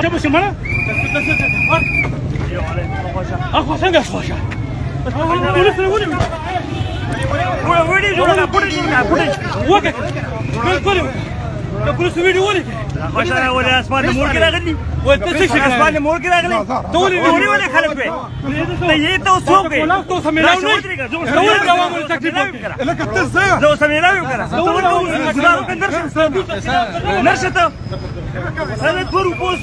这不行吗？啊，好像该说下。我给，ده پولیس ویډیو ولیکه خوشاله ولې اسمان مور کې راغلی و ته څه شي اسمان مور کې راغلی ټول ولې خلک وي ته یې ته څوک یې تو سمېلاو نه ډول کوم تکلیف لکه ته زه سمېلاو کړه نرشه ته هغه دورو پوس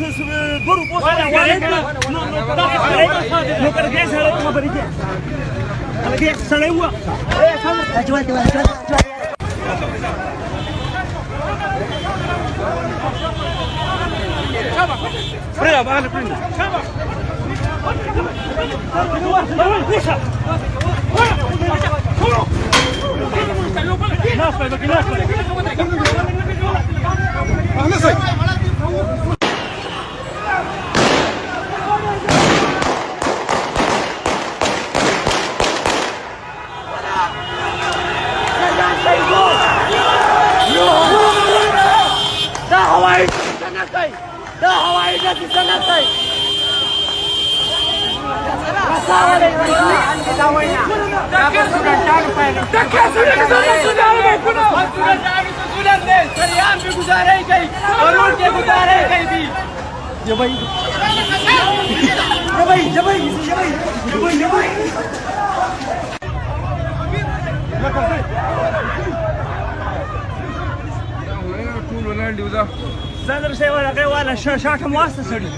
نو کړه سره خبرې کې هغه سره و Prenda, vale, prenda. دا هوایي ډزې څنګه کوي دا وینا دا به سټانټانو پیل دا کیسه دې سریان به گزارې کوي ضرور کې گزارې کوي جبای ټول ولاړ دی دا زندر شي ولا کوي ولا شاټه مواسطه سړي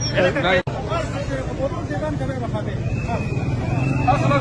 اصلا